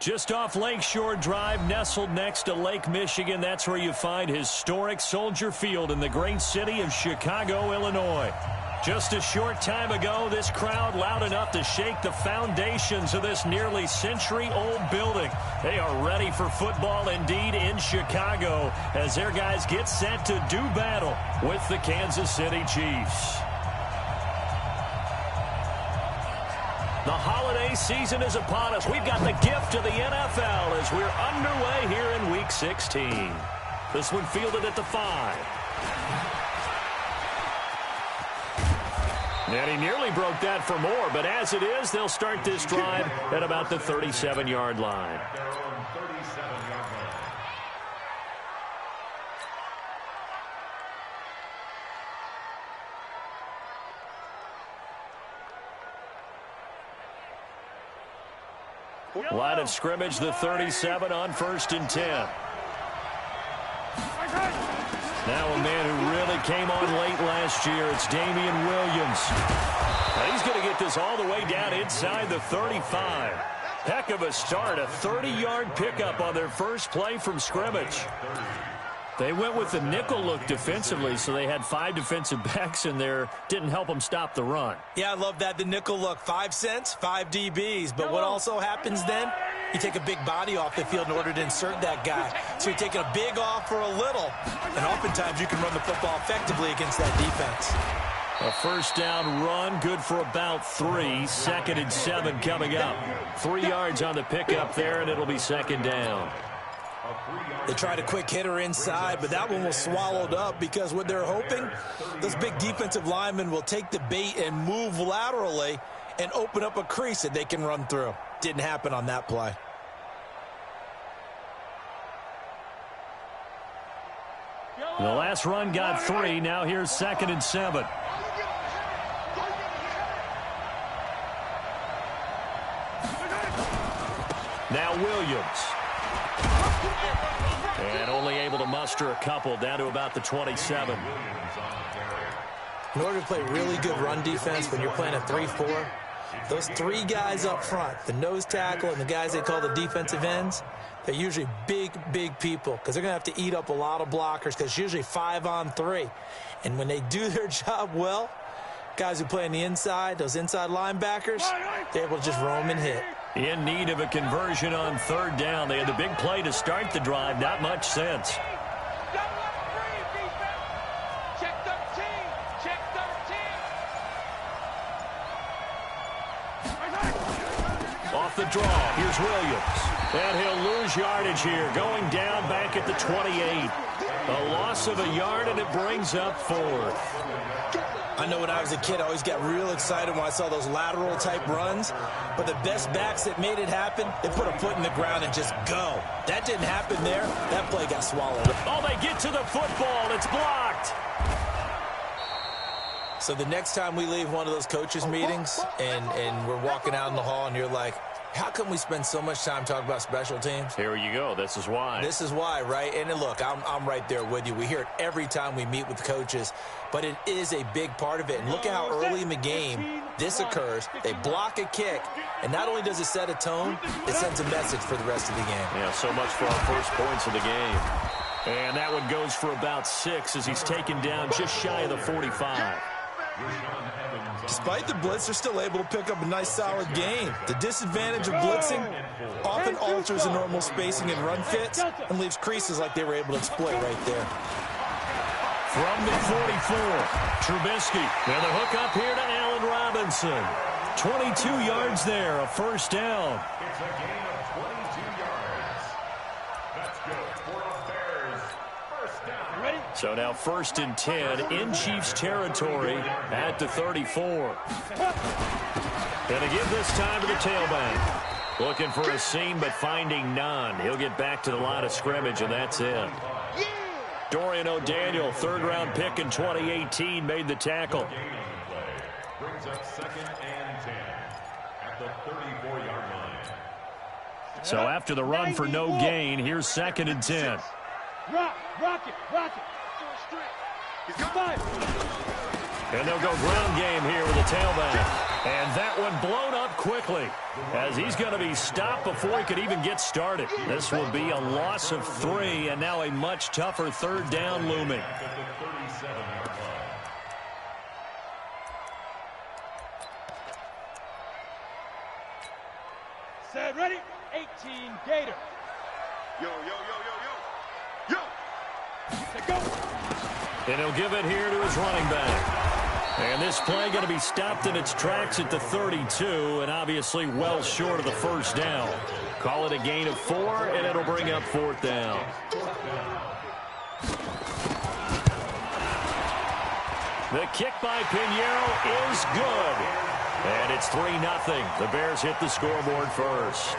Just off Lakeshore Drive, nestled next to Lake Michigan. That's where you find historic Soldier Field in the great city of Chicago, Illinois. Just a short time ago, this crowd loud enough to shake the foundations of this nearly century-old building. They are ready for football indeed in Chicago as their guys get set to do battle with the Kansas City Chiefs. The holiday season is upon us. We've got the gift of the NFL as we're underway here in Week 16. This one fielded at the 5. And he nearly broke that for more, but as it is, they'll start this drive at about the 37-yard line. Line of scrimmage, the 37 on 1st and 10. Now a man who really came on late last year, it's Damian Williams. Now he's going to get this all the way down inside the 35. Heck of a start, a 30-yard pickup on their first play from scrimmage. They went with the nickel look defensively, so they had 5 defensive backs in there. Didn't help them stop the run. Yeah, I love that, the nickel look. 5 cents, 5 DBs. But what also happens then? You take a big body off the field in order to insert that guy. So you're taking a big off for a little. And oftentimes you can run the football effectively against that defense. A first down run, good for about 3. 2nd and 7 coming up. 3 yards on the pickup there, and it'll be 2nd down. They tried a quick hitter inside, but that one was swallowed up because what they're hoping, those big defensive linemen will take the bait and move laterally and open up a crease that they can run through. Didn't happen on that play. The last run got 3. Now here's 2nd and 7. Now Williams. And only able to muster a couple down to about the 27. In order to play really good run defense when you're playing a 3-4, those 3 guys up front, the nose tackle and the guys they call the defensive ends, they're usually big, big people because they're going to have to eat up a lot of blockers because it's usually 5 on 3. And when they do their job well, guys who play on the inside, those inside linebackers, they're able to just roam and hit. In need of a conversion on 3rd down. They had the big play to start the drive. Not much sense. Off the draw, here's Williams. And he'll lose yardage here. Going down back at the 28. A loss of a yard, and it brings up 4th. I know when I was a kid, I always got real excited when I saw those lateral-type runs. But the best backs that made it happen, they put a foot in the ground and just go. That didn't happen there. That play got swallowed. Oh, they get to the football. It's blocked. So the next time we leave one of those coaches' meetings and we're walking out in the hall and you're like, how come we spend so much time talking about special teams? Here you go. This is why. This is why, right? And look, I'm right there with you. We hear it every time we meet with coaches, but it is a big part of it. And look at how early in the game this occurs. They block a kick, and not only does it set a tone, it sends a message for the rest of the game. Yeah, so much for our first points of the game. And that one goes for about 6 as he's taken down just shy of the 45. Despite the blitz, they're still able to pick up a nice, solid gain. The disadvantage of blitzing often alters the normal spacing and run fits and leaves creases like they were able to exploit right there. From the 44, Trubisky. And the hook up here to Allen Robinson. 22 yards there, a first down. It's a gain of 22 yards. That's good for a Bears first down. Ready? So now 1st and 10 in Chiefs territory at the 34. Gonna give this time to the tailback. Looking for a seam, but finding none. He'll get back to the line of scrimmage, and that's it. Dorian O'Daniel, 3rd-round pick in 2018, made the tackle. Brings up 2nd and 10 at the 34-yard line. So after the run for no gain, here's 2nd and 10. Rock it. And they'll go ground game here with the tailback. And that one blown up quickly as he's going to be stopped before he could even get started. This will be a loss of 3, and now a much tougher third down looming. Set, ready? 18, Gator. Yo, yo, yo, yo, yo. Yo! Set, go. And he'll give it here to his running back. And this play going to be stopped in its tracks at the 32, and obviously well short of the first down. Call it a gain of 4, and it'll bring up 4th down. The kick by Pinheiro is good. And it's 3-0. The Bears hit the scoreboard first.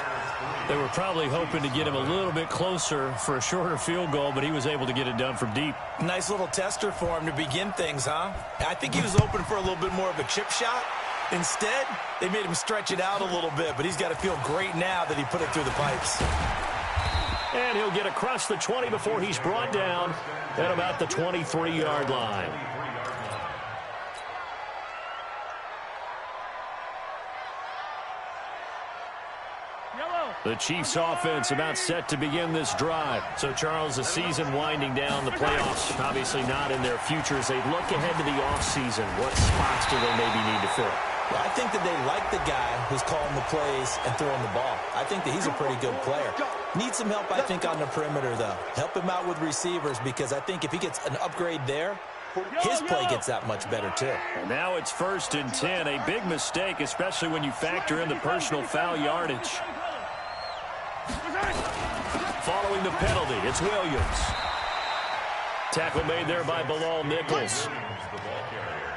They were probably hoping to get him a little bit closer for a shorter field goal, but he was able to get it done from deep. Nice little tester for him to begin things, huh? I think he was hoping for a little bit more of a chip shot. Instead, they made him stretch it out a little bit, but he's got to feel great now that he put it through the pipes. And he'll get across the 20 before he's brought down at about the 23-yard line. The Chiefs offense about set to begin this drive. So, Charles, the season winding down, the playoffs obviously not in their future. As they look ahead to the offseason, what spots do they maybe need to fill? Well, I think that they like the guy who's calling the plays and throwing the ball. I think that he's a pretty good player. Needs some help, I think, on the perimeter, though. Help him out with receivers, because I think if he gets an upgrade there, his play gets that much better, too. And now it's 1st and 10. A big mistake, especially when you factor in the personal foul yardage. Following the penalty, it's Williams. Tackle made there by Bilal Nichols.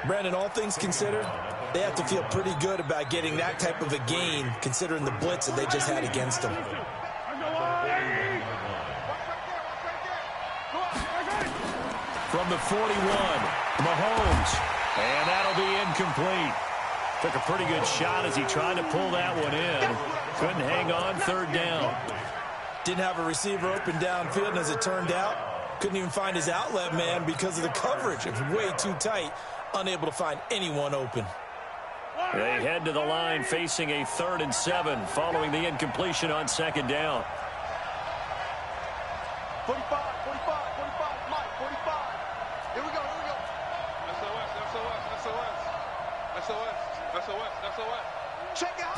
Brandon, all things considered, they have to feel pretty good about getting that type of a gain, considering the blitz that they just had against them. From the 41, Mahomes. And that'll be incomplete. Took a pretty good shot as he tried to pull that one in. Couldn't hang on, 3rd down. Didn't have a receiver open downfield, and as it turned out, couldn't even find his outlet man because of the coverage. It was way too tight, unable to find anyone open. They head to the line facing a 3rd and 7 following the incompletion on 2nd down. 45, 45, 45, Mike, 45. Here we go, here we go. SOS, SOS, SOS. SOS, SOS, SOS. Check it out.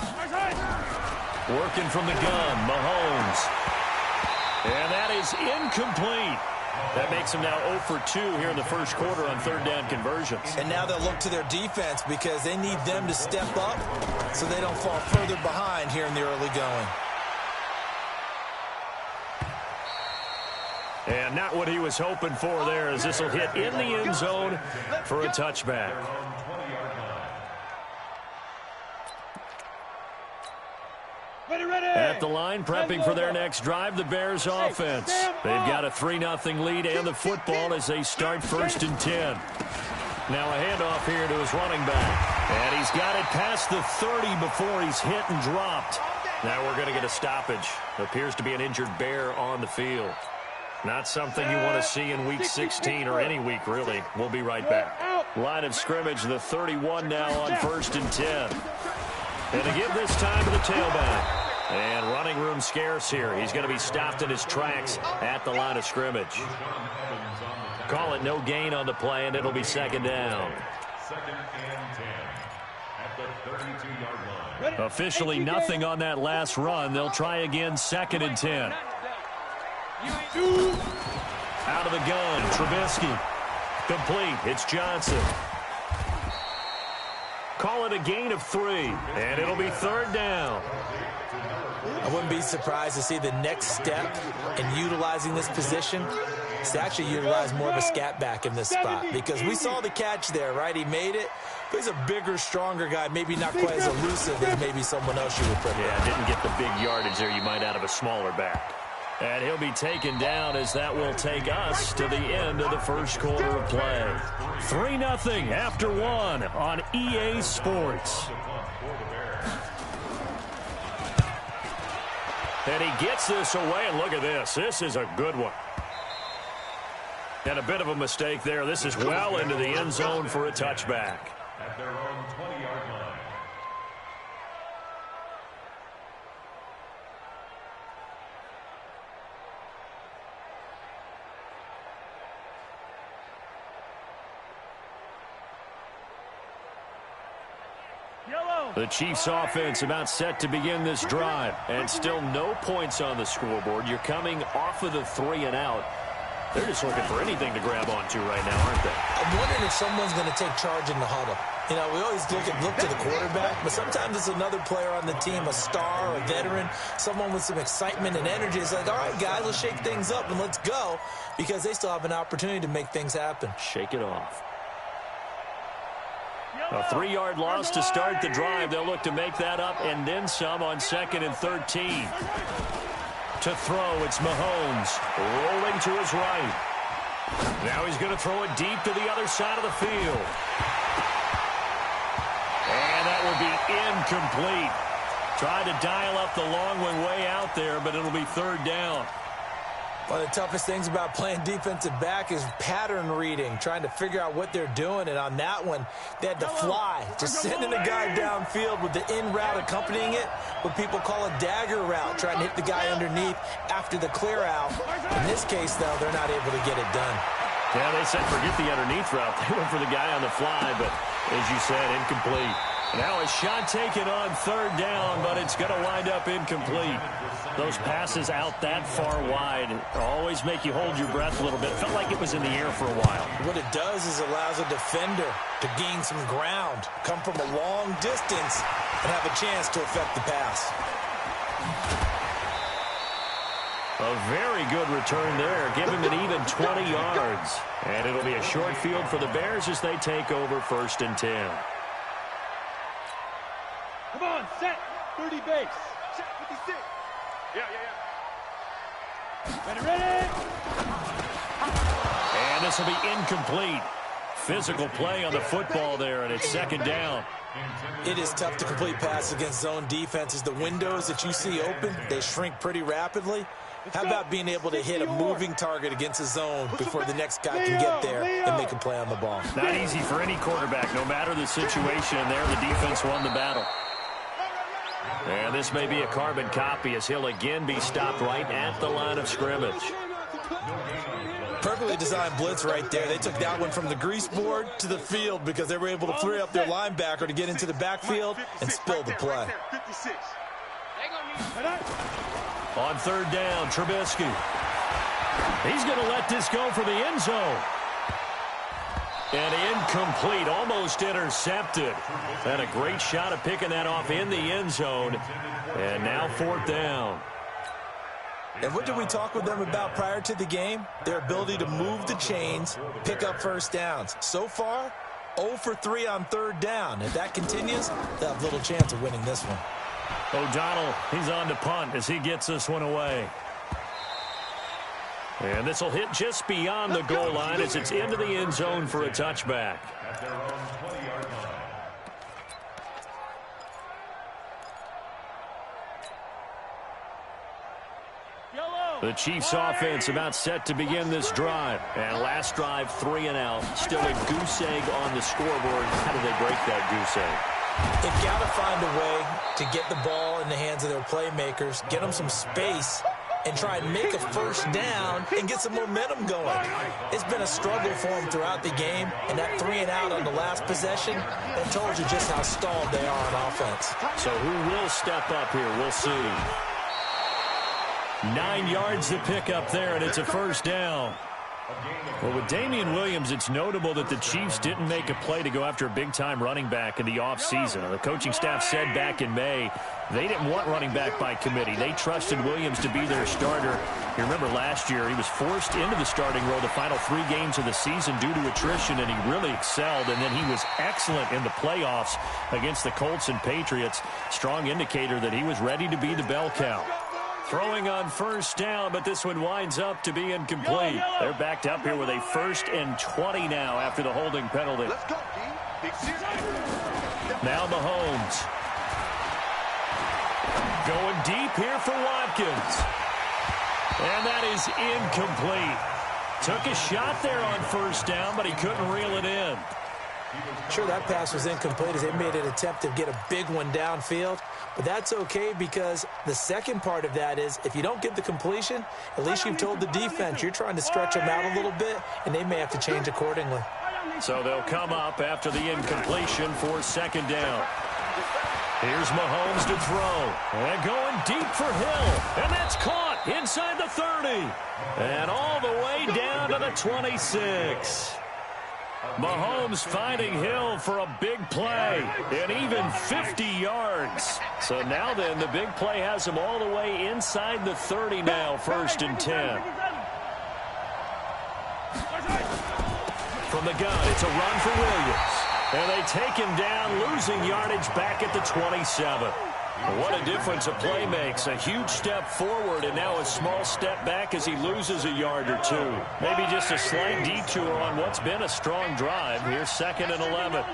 Working from the gun, Mahomes. And that is incomplete. That makes them now 0 for 2 here in the first quarter on 3rd down conversions. And now they'll look to their defense because they need them to step up so they don't fall further behind here in the early going. And not what he was hoping for there, as this will hit in the end zone for a touchback. At the line, prepping for their next drive, the Bears offense. They've got a 3-0 lead and the football as they start 1st and 10. Now a handoff here to his running back. And he's got it past the 30 before he's hit and dropped. Now we're going to get a stoppage. Appears to be an injured Bear on the field. Not something you want to see in Week 16 or any week, really. We'll be right back. Line of scrimmage, the 31 now on 1st and 10. And to give this time to the tailback. And running room scarce here. He's going to be stopped in his tracks at the line of scrimmage. Call it no gain on the play, and it'll be 2nd down. 2nd and 10 at the 32-yard line. Officially nothing on that last run. They'll try again, 2nd and 10. Out of the gun, Trubisky. Complete, it's Johnson. Call it a gain of 3, and it'll be 3rd down. I wouldn't be surprised to see the next step in utilizing this position is to actually utilize more of a scat back in this spot, because we saw the catch there, right? He made it. But he's a bigger, stronger guy, maybe not quite as elusive as maybe someone else you would prefer. Yeah, didn't get the big yardage there you might out of a smaller back. And he'll be taken down as that will take us to the end of the first quarter of play. 3-0 after 1 on EA Sports. And he gets this away, and look at this. This is a good one. And a bit of a mistake there. This is well into the end zone for a touchback. At their own 20-yard line. The Chiefs offense about set to begin this drive. And still no points on the scoreboard. You're coming off of the 3 and out. They're just looking for anything to grab onto right now, aren't they? I'm wondering if someone's going to take charge in the huddle. You know, we always look to the quarterback, but sometimes it's another player on the team, a star, a veteran, someone with some excitement and energy. It's like, all right, guys, let's shake things up and let's go, because they still have an opportunity to make things happen. Shake it off. A 3-yard loss to start the drive. They'll look to make that up and then some on 2nd and 13. To throw, it's Mahomes rolling to his right. Now he's going to throw it deep to the other side of the field. And that will be incomplete. Tried to dial up the long one way out there, but it'll be 3rd down. One of the toughest things about playing defensive back is pattern reading, trying to figure out what they're doing. And on that one, they had to fly, just sending a guy downfield with the in route accompanying it, what people call a dagger route, trying to hit the guy underneath after the clear out. In this case, though, they're not able to get it done. Yeah, they said forget the underneath route. They went for the guy on the fly, but as you said, incomplete. Now a shot taken on 3rd down, but it's going to wind up incomplete. Those passes out that far wide always make you hold your breath a little bit. Felt like it was in the air for a while. What it does is allows a defender to gain some ground, come from a long distance, and have a chance to affect the pass. A very good return there. Give him an even 20 yards. And it'll be a short field for the Bears as they take over 1st and 10. Come on, set. 30 base. Check 56. Yeah. Ready. And this will be incomplete. Physical play on the football there, and it's 2nd down. It is tough to complete passes against zone defenses. The windows that you see open, they shrink pretty rapidly. How about being able to hit a moving target against a zone before the next guy can get there and make a play on the ball? Not easy for any quarterback, no matter the situation. There, the defense won the battle. And this may be a carbon copy as he'll again be stopped right at the line of scrimmage. Perfectly designed blitz right there. They took that one from the grease board to the field because they were able to free up their linebacker to get into the backfield and spill the play. On 3rd down, Trubisky. He's going to let this go for the end zone. And incomplete, almost intercepted. And a great shot at picking that off in the end zone. And now 4th down. And what did we talk with them about prior to the game? Their ability to move the chains, pick up 1st downs. So far, 0 for 3 on 3rd down. If that continues, they'll have little chance of winning this one. O'Donnell, he's on to punt as he gets this one away. And this will hit just beyond the goal line as it's into the end zone for a touchback. The Chiefs offense about set to begin this drive. And last drive, 3 and out. Still a goose egg on the scoreboard. How do they break that goose egg? They've got to find a way to get the ball in the hands of their playmakers, get them some space, and try and make a 1st down and get some momentum going. It's been a struggle for them throughout the game, and that 3 and out on the last possession, that told you just how stalled they are on offense. So who will step up here? We'll see. 9 yards to pick up there, and it's a 1st down. Well, with Damian Williams, it's notable that the Chiefs didn't make a play to go after a big-time running back in the offseason. The coaching staff said back in May they didn't want running back by committee. They trusted Williams to be their starter. You remember last year he was forced into the starting role the final 3 games of the season due to attrition, and he really excelled. And then he was excellent in the playoffs against the Colts and Patriots. Strong indicator that he was ready to be the bell cow. Throwing on 1st down, but this one winds up to be incomplete. They're backed up here with a 1st and 20 now after the holding penalty. Let's go, D. Now Mahomes. Going deep here for Watkins. And that is incomplete. Took a shot there on 1st down, but he couldn't reel it in. Sure, that pass was incomplete as they made an attempt to get a big one downfield. But that's okay because the second part of that is if you don't get the completion, at least you've told the defense you're trying to stretch them out a little bit, and they may have to change accordingly. So they'll come up after the incompletion for 2nd down. Here's Mahomes to throw. And going deep for Hill. And that's caught inside the 30. And all the way down to the 26. Mahomes finding Hill for a big play. And even 50 yards. So now then, the big play has him all the way inside the 30 now, 1st and 10. From the gun, it's a run for Williams. And they take him down, losing yardage back at the 27. What a difference a play makes. A huge step forward and now a small step back as he loses a yard or two. Maybe just a slight detour on what's been a strong drive. Here's 2nd and 11.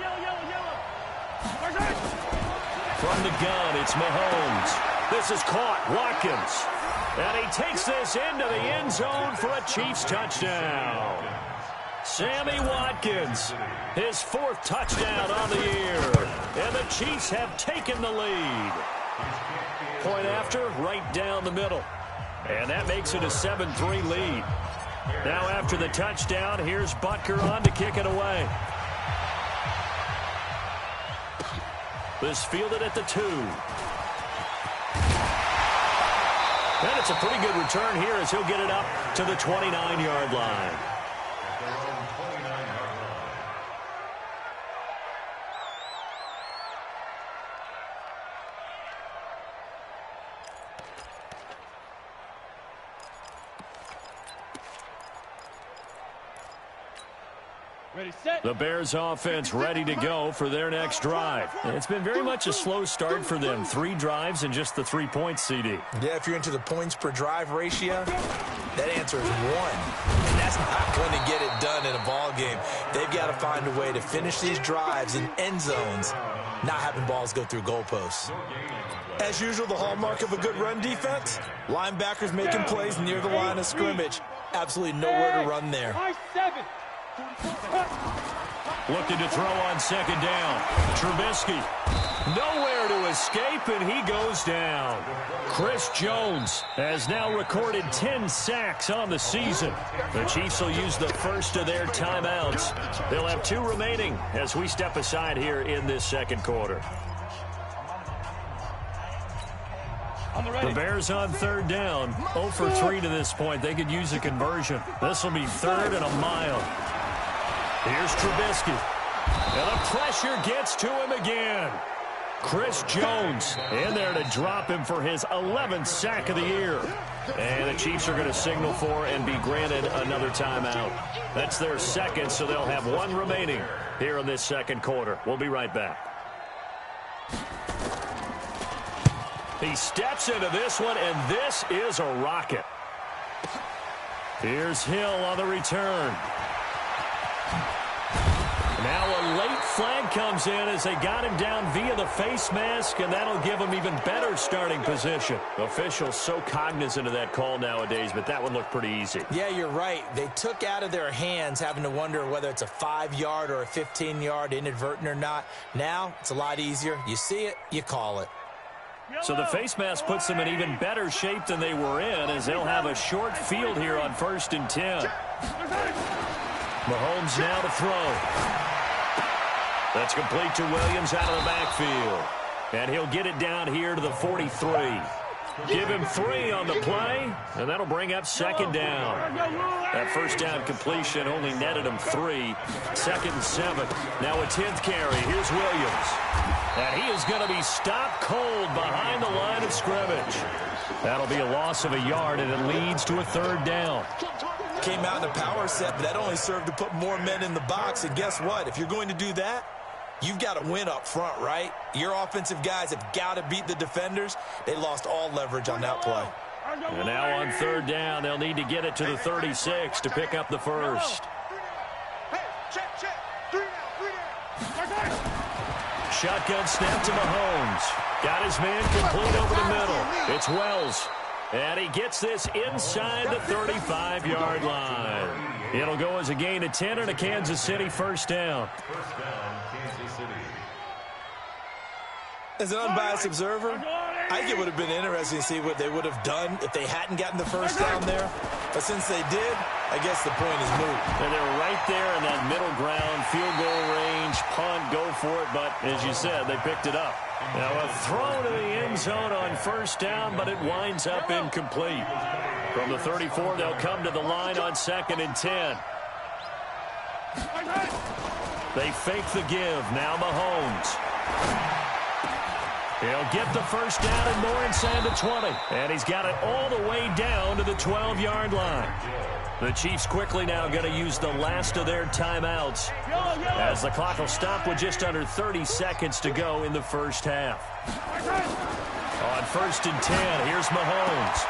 From the gun, it's Mahomes. This is caught. Watkins. And he takes this into the end zone for a Chiefs touchdown. Sammy Watkins, his 4th touchdown on the year. And the Chiefs have taken the lead. Point after, right down the middle. And that makes it a 7-3 lead. Now after the touchdown, here's Butker on to kick it away. This fielded at the 2. And it's a pretty good return here as he'll get it up to the 29-yard line. The Bears offense ready to go for their next drive. It's been very much a slow start for them. 3 drives and just the 3 points, CD. Yeah, if you're into the points per drive ratio, that answer is 1. And that's not going to get it done in a ball game. They've got to find a way to finish these drives in end zones, not having balls go through goalposts. As usual, the hallmark of a good run defense, linebackers making plays near the line of scrimmage. Absolutely nowhere to run there. Looking to throw on 2nd down. Trubisky. Nowhere to escape, and he goes down. Chris Jones has now recorded 10 sacks on the season. The Chiefs will use the first of their timeouts. They'll have 2 remaining as we step aside here in this 2nd quarter. The Bears on 3rd down. 0 for 3 to this point. They could use a conversion. This will be 3rd and a mile. Here's Trubisky. And the pressure gets to him again. Chris Jones in there to drop him for his 11th sack of the year. And the Chiefs are going to signal for and be granted another timeout. That's their 2nd, so they'll have 1 remaining here in this 2nd quarter. We'll be right back. He steps into this one, and this is a rocket. Here's Hill on the return. Now a late flag comes in as they got him down via the face mask, and that'll give him even better starting position. Officials so cognizant of that call nowadays, but that one looked pretty easy. Yeah, you're right. They took out of their hands having to wonder whether it's a 5-yard or a 15-yard inadvertent or not. Now it's a lot easier. You see it, you call it. So the face mask puts them in even better shape than they were in as they'll have a short field here on 1st and 10. Mahomes now to throw. That's complete to Williams out of the backfield. And he'll get it down here to the 43. Give him 3 on the play, and that'll bring up 2nd down. That 1st down completion only netted him 3. 2nd and 7. Now a 10th carry. Here's Williams. And he is going to be stopped cold behind the line of scrimmage. That'll be a loss of a yard, and it leads to a 3rd down. Came out in a power set, but that only served to put more men in the box. And guess what? If you're going to do that, you've got to win up front, right? Your offensive guys have got to beat the defenders. They lost all leverage on that play. And now on 3rd down, they'll need to get it to the 36 to pick up the 1st. Shotgun snap to Mahomes. Got his man complete over the middle. It's Wells. And he gets this inside the 35-yard line. It'll go as a gain of 10 and a Kansas City 1st down. As an unbiased observer, I think it would have been interesting to see what they would have done if they hadn't gotten the first down there. But since they did, I guess the point is moot. And they're right there in that middle ground, field goal range, punt, go for it. But as you said, they picked it up. Now a throw to the end zone on first down, but it winds up incomplete. From the 34, they'll come to the line on 2nd and 10. They fake the give. Now Mahomes. He'll get the first down and more inside the 20. And he's got it all the way down to the 12-yard line. The Chiefs quickly now going to use the last of their timeouts as the clock will stop with just under 30 seconds to go in the first half. On 1st and 10, here's Mahomes.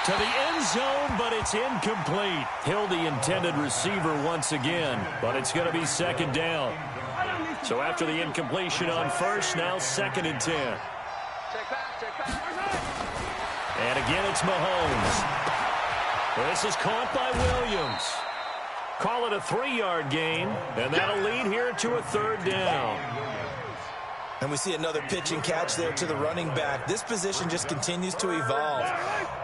To the end zone, but it's incomplete. Hill, the intended receiver once again, but it's going to be 2nd down. So after the incompletion on first, now 2nd and 10. And again, it's Mahomes. This is caught by Williams. Call it a 3-yard gain, and that'll lead here to a 3rd down. And we see another pitch and catch there to the running back. This position just continues to evolve.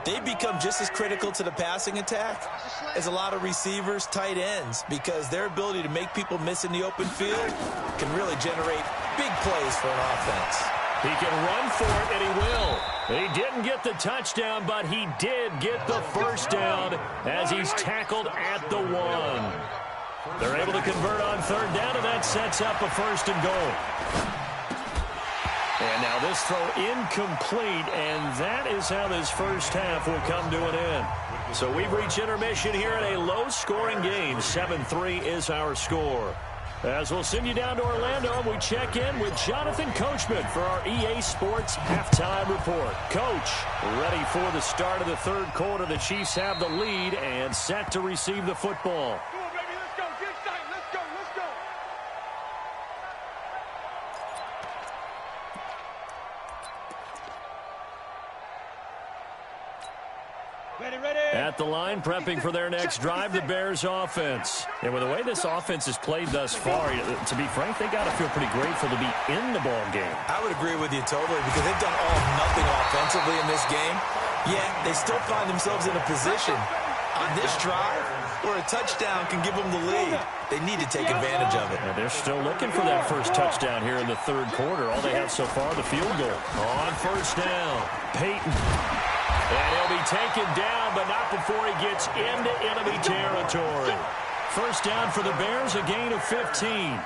They become just as critical to the passing attack as a lot of receivers, tight ends, because their ability to make people miss in the open field can really generate big plays for an offense. He can run for it, and he will. He didn't get the touchdown, but he did get the first down as he's tackled at the 1. They're able to convert on 3rd down, and that sets up a 1st and goal. And now this throw incomplete, and that is how this first half will come to an end. So we've reached intermission here in a low-scoring game. 7-3 is our score. As we'll send you down to Orlando, we check in with Jonathan Coachman for our EA Sports Halftime Report. Coach, ready for the start of the 3rd quarter. The Chiefs have the lead and set to receive the football. Come on, baby, let's go. Get excited. Let's go. Let's go. Ready. At the line, prepping for their next drive, the Bears offense. And with the way this offense has played thus far, to be frank, they got to feel pretty grateful to be in the ball game. I would agree with you totally, because they've done all or nothing offensively in this game. Yet they still find themselves in a position on this drive where a touchdown can give them the lead. They need to take advantage of it. And they're still looking for that first touchdown here in the 3rd quarter. All they have so far, the field goal. On 1st down, Peyton. And he'll be taken down, but not before he gets into enemy territory. First down for the Bears, a gain of 15.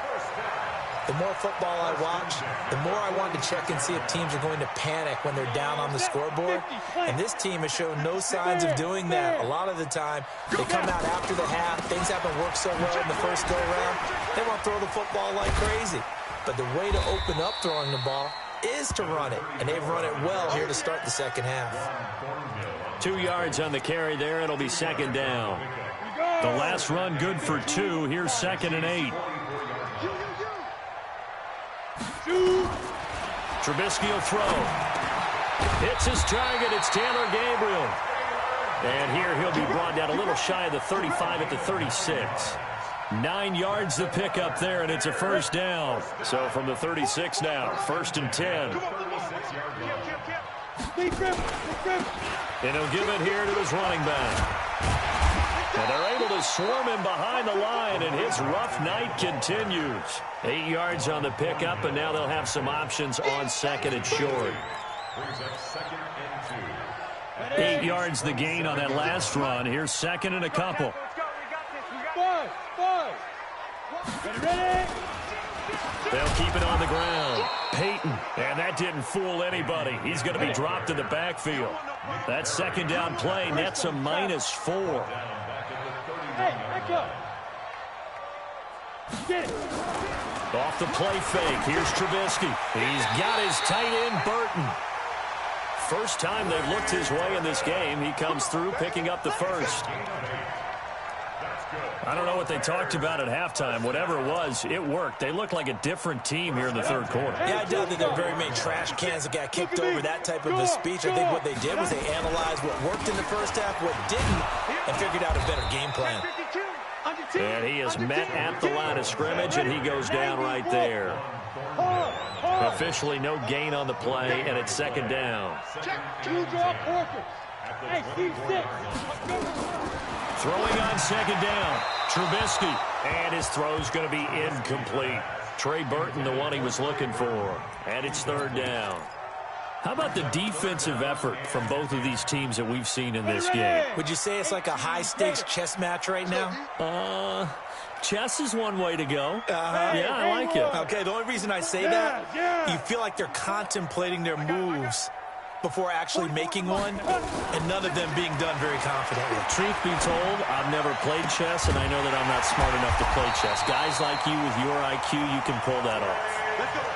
The more football I watch, the more I want to check and see if teams are going to panic when they're down on the scoreboard. And this team has shown no signs of doing that. A lot of the time, they come out after the half. Things haven't worked so well in the first go-around. They want to throw the football like crazy. But the way to open up throwing the ball is to run it. And they've run it well here to start the second half. 2 yards on the carry there. It'll be 2nd down. The last run good for 2. Here's 2nd and 8. Trubisky will throw. Hits his target. It's Taylor Gabriel. And here he'll be brought down a little shy of the 35 at the 36. 9 yards to pick up there, and it's a first down. So from the 36 now, 1st and 10. And he'll give it here to his running back. And they're able to swarm him behind the line, and his rough night continues. 8 yards on the pickup, and now they'll have some options on 2nd and short. 8 yards the gain on that last run. Here's 2nd and a couple. They'll keep it on the ground. Peyton, and that didn't fool anybody. He's going to be dropped in the backfield. That 2nd down play nets a -4. Hey, back up. Get it. Off the play fake, here's Trubisky. He's got his tight end, Burton. First time they've looked his way in this game. He comes through, picking up the first. I don't know what they talked about at halftime. Whatever it was, it worked. They look like a different team here in the 3rd quarter. Yeah, I doubt that there are very many trash cans that got kicked over, that type of a speech. I think what they did was they analyzed what worked in the first half, what didn't, and figured out a better game plan. And he is met at the line of scrimmage, and he goes down right there. Officially no gain on the play, and it's second down. Two draw Porkers. Hey, Steve, sit. Throwing on second down, Trubisky. And his throw's going to be incomplete. Trey Burton, the one he was looking for. And it's third down. How about the defensive effort from both of these teams that we've seen in this game? Would you say it's like a high-stakes chess match right now? Chess is one way to go. Yeah, I like it. Okay, the only reason I say that, you feel like they're contemplating their moves before actually making one, and none of them being done very confidently. Truth be told, I've never played chess, and I know that I'm not smart enough to play chess. Guys like you with your IQ, you can pull that off.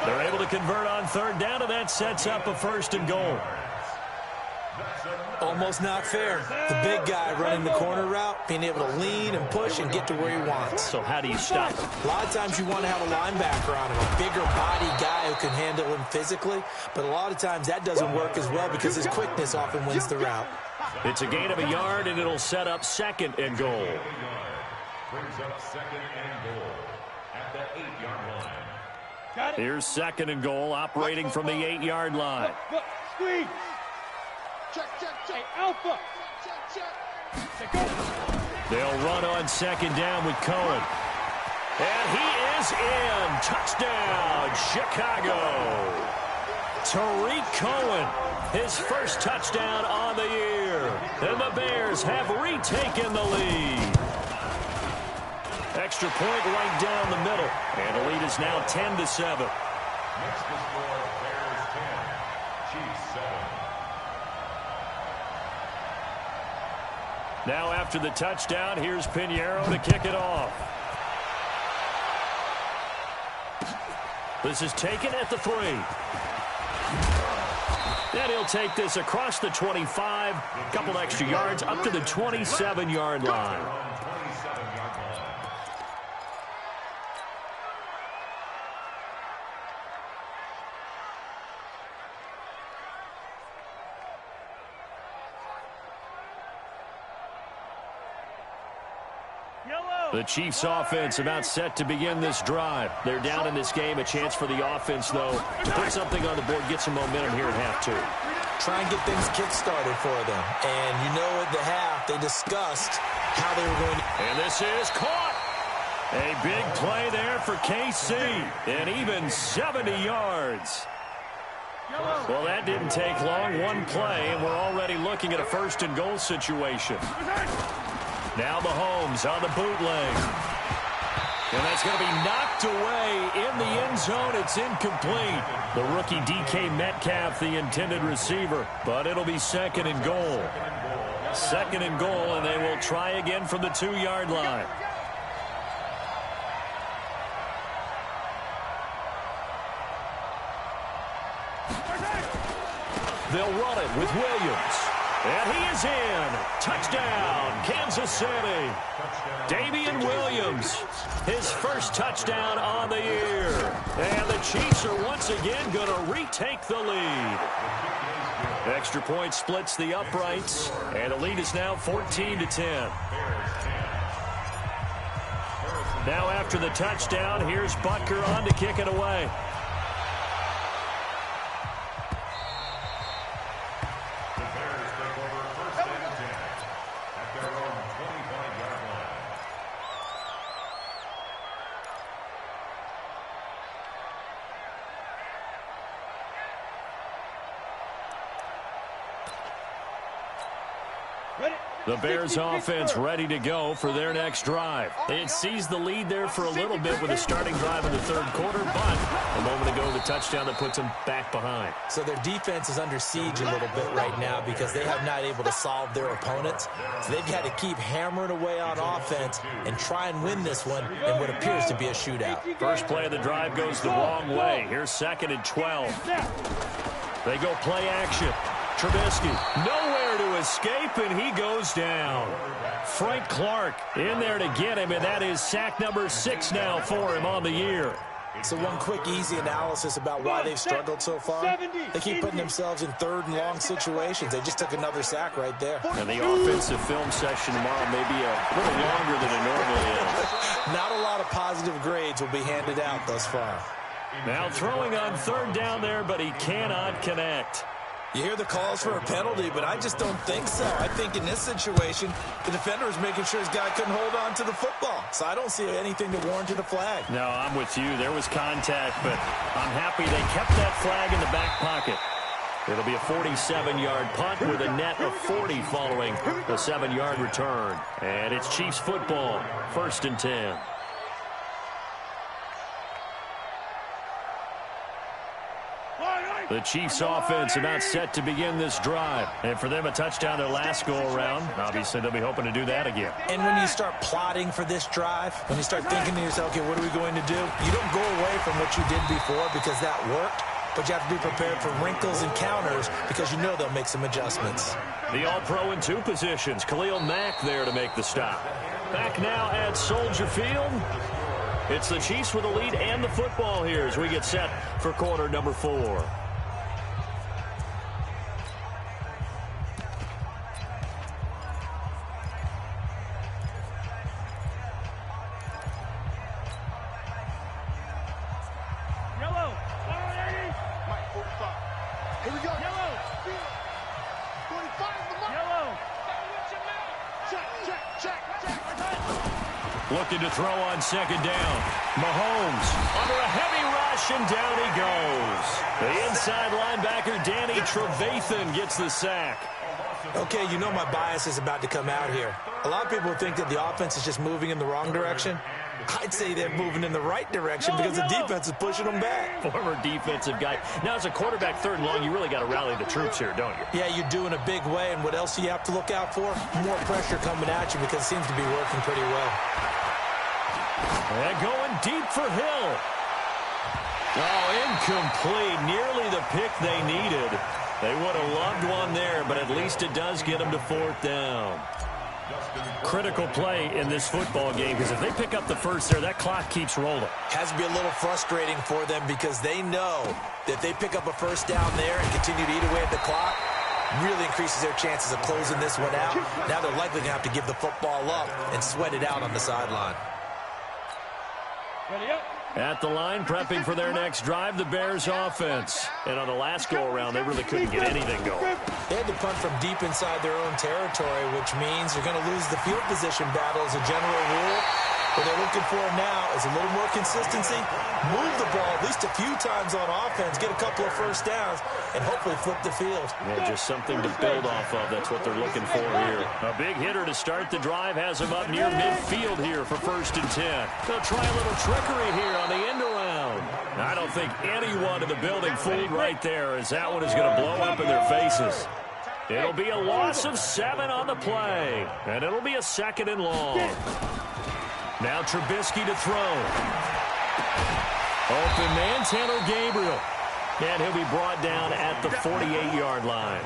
They're able to convert on third down, and that sets up a first and goal. Almost not fair. The big guy running the corner route, being able to lean and push and get to where he wants. So how do you stop him? A lot of times you want to have a linebacker on him, a bigger body guy who can handle him physically, but a lot of times that doesn't work as well because his quickness often wins the route. It's a gain of a yard, and it'll set up second and goal. Brings up second and goal at the 8-yard line. Got it. Here's second and goal, operating from the 8-yard line. Look, screen. Check, check, check. Hey, Alpha. Check, check. Hey, go. They'll run on second down with Cohen. And he is in. Touchdown, Chicago. Tariq Cohen, his first touchdown on the year. And the Bears have retaken the lead. Extra point right down the middle. And the lead is now 10-7. Next to score, Bears 10, Chiefs 7. Now after the touchdown, here's Pinheiro to kick it off. This is taken at the 3. And he'll take this across the 25, a couple extra yards, up to the 27-yard line. The Chiefs offense about set to begin this drive. They're down in this game. A chance for the offense, though, to put something on the board, get some momentum here at half 2. Try and get things kick-started for them. And you know at the half, they discussed how they were going to... And this is caught. A big play there for KC. And even 70 yards. Well, that didn't take long. One play, and we're already looking at a first and goal situation. Now Mahomes on the bootleg. And that's going to be knocked away in the end zone. It's incomplete. The rookie DK Metcalf, the intended receiver. But it'll be second and goal. Second and goal, and they will try again from the 2-yard line. They'll run it with Williams. And he is in. Touchdown, Kansas City. Damian Williams, his first touchdown on the year. And the Chiefs are once again going to retake the lead. Extra point splits the uprights, and the lead is now 14-10. Now after the touchdown, here's Butker on to kick it away. The Bears offense ready to go for their next drive. They had seized the lead there for a little bit with a starting drive in the third quarter, but a moment ago the touchdown that puts them back behind. So their defense is under siege a little bit right now because they have not able to solve their opponents. So they've got to keep hammering away on offense and try and win this one in what appears to be a shootout. First play of the drive goes the wrong way. Here's second and 12. They go play action. Trubisky nowhere to escape, and he goes down. Frank Clark in there to get him, and that is sack number 6 now for him on the year. So one quick, easy analysis about why they've struggled so far. They keep putting themselves in third and long situations. They just took another sack right there. And the offensive film session tomorrow may be a little longer than it normally is. Not a lot of positive grades will be handed out thus far. Now throwing on third down there, but he cannot connect. You hear the calls for a penalty, but I just don't think so. I think in this situation, the defender is making sure his guy couldn't hold on to the football. So I don't see anything to warrant the flag. No, I'm with you. There was contact, but I'm happy they kept that flag in the back pocket. It'll be a 47-yard punt with a net of 40 following the 7-yard return. And it's Chiefs football, 1st and 10. The Chiefs offense about set to begin this drive. And for them, a touchdown their last go-around. Obviously, they'll be hoping to do that again. And when you start plotting for this drive, when you start thinking to yourself, okay, what are we going to do? You don't go away from what you did before because that worked, but you have to be prepared for wrinkles and counters because you know they'll make some adjustments. The All-Pro in 2 positions. Khalil Mack there to make the stop. Back now at Soldier Field. It's the Chiefs with the lead and the football here as we get set for quarter number 4. Looking to throw on 2nd down. Mahomes under a heavy rush, and down he goes. The inside linebacker, Danny Trevathan, gets the sack. Okay, you know my bias is about to come out here. A lot of people think that the offense is just moving in the wrong direction. I'd say they're moving in the right direction because the defense is pushing them back. Former defensive guy. Now, as a quarterback, 3rd and long, you really got to rally the troops here, don't you? Yeah, you do in a big way. And what else do you have to look out for? More pressure coming at you because it seems to be working pretty well. And going deep for Hill. Oh, incomplete. Nearly the pick they needed. They would have loved one there, but at least it does get them to 4th down. Critical play in this football game because if they pick up the first there, that clock keeps rolling. Has to be a little frustrating for them because they know that if they pick up a 1st down there and continue to eat away at the clock, really increases their chances of closing this one out. Now they're likely going to have to give the football up and sweat it out on the sideline. At the line, prepping for their next drive, the Bears offense. And on the last go-around, they really couldn't get anything going. They had to punt from deep inside their own territory, which means you're going to lose the field position battle as a general rule. What they're looking for now is a little more consistency, move the ball at least a few times on offense, get a couple of 1st downs, and hopefully flip the field. Yeah, just something to build off of. That's what they're looking for here. A big hitter to start the drive has them up near midfield here for 1st and 10. They'll try a little trickery here on the end around. I don't think anyone in the building fooled right there, as that one is going to blow up in their faces. It'll be a loss of 7 on the play, and it'll be a 2nd and long. Now Trubisky to throw. Open man, Taylor Gabriel. And he'll be brought down at the 48-yard line.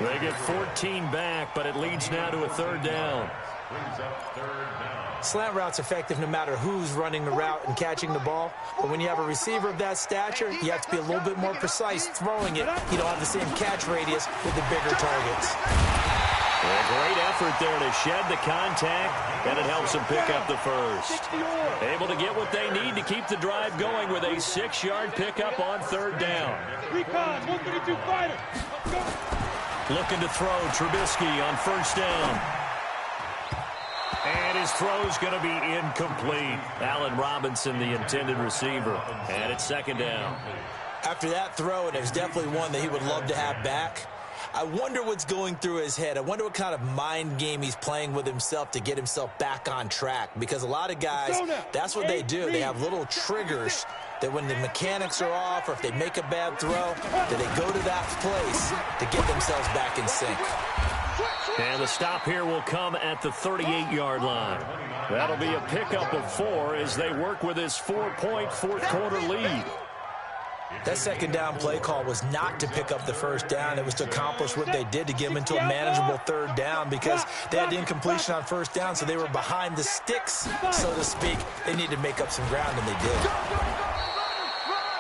They get 14 back, but it leads now to a 3rd down. Slant route's effective no matter who's running the route and catching the ball. But when you have a receiver of that stature, you have to be a little bit more precise throwing it. You don't have the same catch radius with the bigger targets. A great effort there to shed the contact, and it helps them pick up the 1st. Able to get what they need to keep the drive going with a 6-yard pickup on 3rd down. Recon, 132 fighter. Looking to throw, Trubisky on 1st down. And his throw's going to be incomplete. Allen Robinson, the intended receiver. And it's 2nd down. After that throw, and it was definitely one that he would love to have back, I wonder what's going through his head. I wonder what kind of mind game he's playing with himself to get himself back on track. Because a lot of guys, that's what they do. They have little triggers that when the mechanics are off or if they make a bad throw, that they go to that place to get themselves back in sync. And the stop here will come at the 38-yard line. That'll be a pickup of 4 as they work with his 4-point 4th quarter lead. That 2nd down play call was not to pick up the 1st down. It was to accomplish what they did to get them into a manageable 3rd down because they had the incompletion on 1st down, so they were behind the sticks, so to speak. They needed to make up some ground, and they did.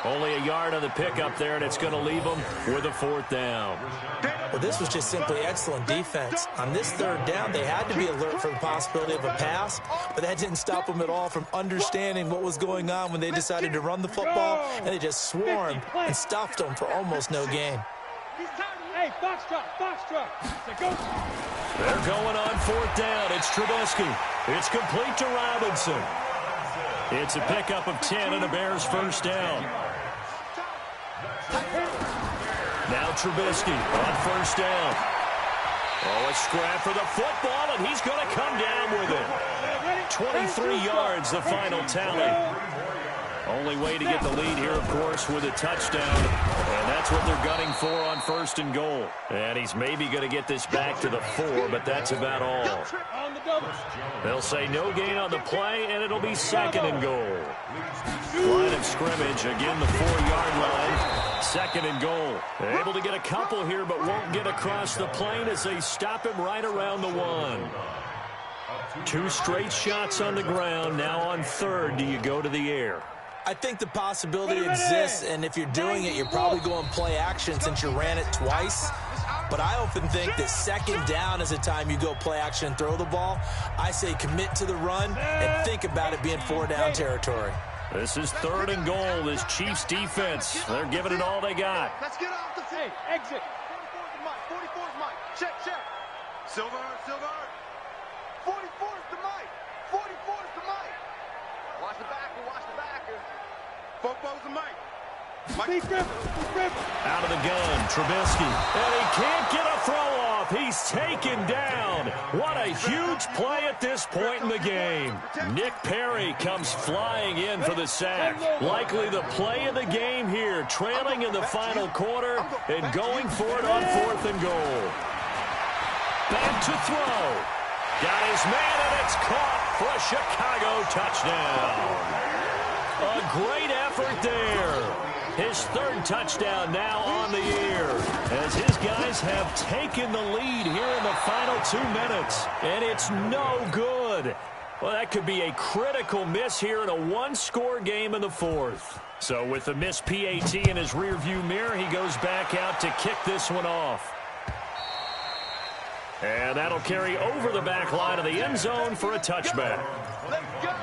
Only a yard on the pickup there, and it's going to leave them with a 4th down. Well, this was just simply excellent defense. On this 3rd down, they had to be alert for the possibility of a pass, but that didn't stop them at all from understanding what was going on when they decided to run the football, and they just swarmed and stuffed them for almost no gain. Hey, foxtrot. They're going on 4th down. It's Trubisky. It's complete to Robinson. It's a pickup of 10 and a Bears 1st down. Now Trubisky on 1st down. Oh, a scrap for the football, and he's going to come down with it. 23 yards, the final tally. Only way to get the lead here, of course, with a touchdown. And that's what they're gunning for on 1st and goal. And he's maybe going to get this back to the 4, but that's about all. They'll say no gain on the play, and it'll be 2nd and goal. Line of scrimmage, again the 4-yard line. 2nd and goal. They're able to get a couple here, but won't get across the plane as they stop him right around the 1. 2 straight shots on the ground. Now on 3rd, do you go to the air? I think the possibility exists, and if you're doing it, you're probably going play action since you ran it twice. But I often think that 2nd down is the time you go play action and throw the ball. I say commit to the run and think about it being 4-down territory. This is 3rd and goal, this Chiefs defense. They're giving it all they got. Let's get off the Hey, exit. 44's Mike. Check. Silver. 44's the Mike. 44's the Mike. Watch the backer. Football's the Mike. Out of the gun, Trubisky. And he can't get a throw off. He's taken down. What a huge play at this point in the game. Nick Perry comes flying in for the sack. Likely the play of the game here, trailing in the final quarter and going for it on 4th and goal. Back to throw. Got his man, and it's caught for a Chicago touchdown. A great effort there. His 3rd touchdown now on the year as his guys have taken the lead here in the final 2 minutes. And it's no good. Well, that could be a critical miss here in a 1-score game in the 4th. So with the missed PAT in his rearview mirror, he goes back out to kick this one off. And that'll carry over the back line of the end zone for a touchback. Let's go.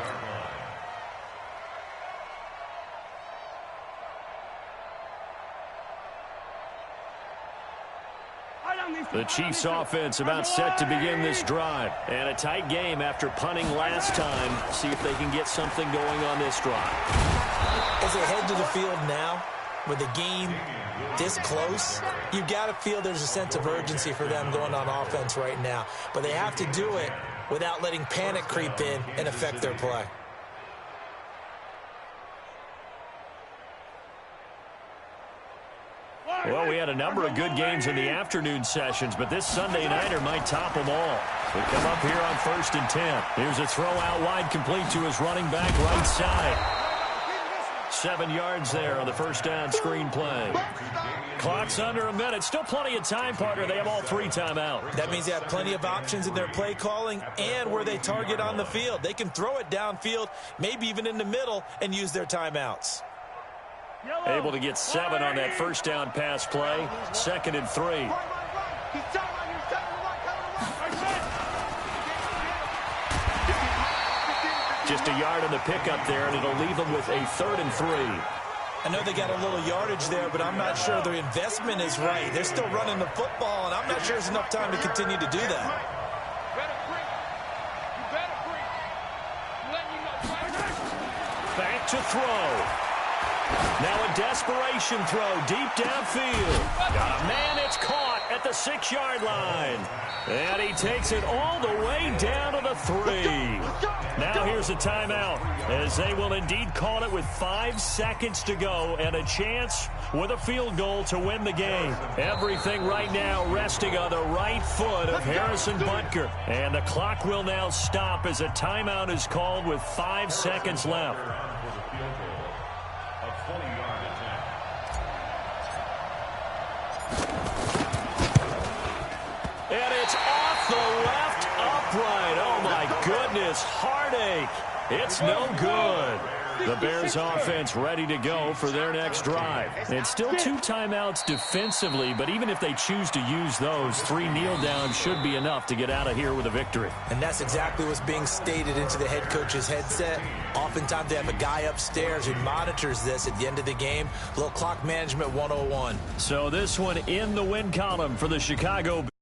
The Chiefs offense about set to begin this drive. And a tight game after punting last time. See if they can get something going on this drive. As they head to the field now, with the game this close, you got to feel there's a sense of urgency for them going on offense right now. But they have to do it without letting panic creep in and affect their play. Well, we had a number of good games in the afternoon sessions, but this Sunday nighter might top them all. We come up here on 1st and 10. Here's a throw out wide, complete to his running back right side. 7 yards there on the 1st down screen play. Clock's under a minute. Still plenty of time, partner. They have all 3 timeouts. That means they have plenty of options in their play calling and where they target on the field. They can throw it downfield, maybe even in the middle, and use their timeouts. Able to get 7 on that 1st down pass play. 2nd and 3. Just a yard on the pickup there, and it'll leave them with a 3rd and 3. I know they got a little yardage there, but I'm not sure their investment is right. They're still running the football, and I'm not sure there's enough time to continue to do that. Back to throw. Now a desperation throw deep downfield. Got a man, it's caught at the 6-yard line. And he takes it all the way down to the 3. Now here's a timeout as they will indeed call it with 5 seconds to go and a chance with a field goal to win the game. Everything right now resting on the right foot of Harrison Butker. And the clock will now stop as a timeout is called with 5 seconds left. And it's off the left upright. Oh, my goodness. Heartache. It's no good. The Bears offense ready to go for their next drive. It's still 2 timeouts defensively, but even if they choose to use those, 3 kneel downs should be enough to get out of here with a victory. And that's exactly what's being stated into the head coach's headset. Oftentimes they have a guy upstairs who monitors this at the end of the game. A little clock management 101. So this one in the win column for the Chicago Bears.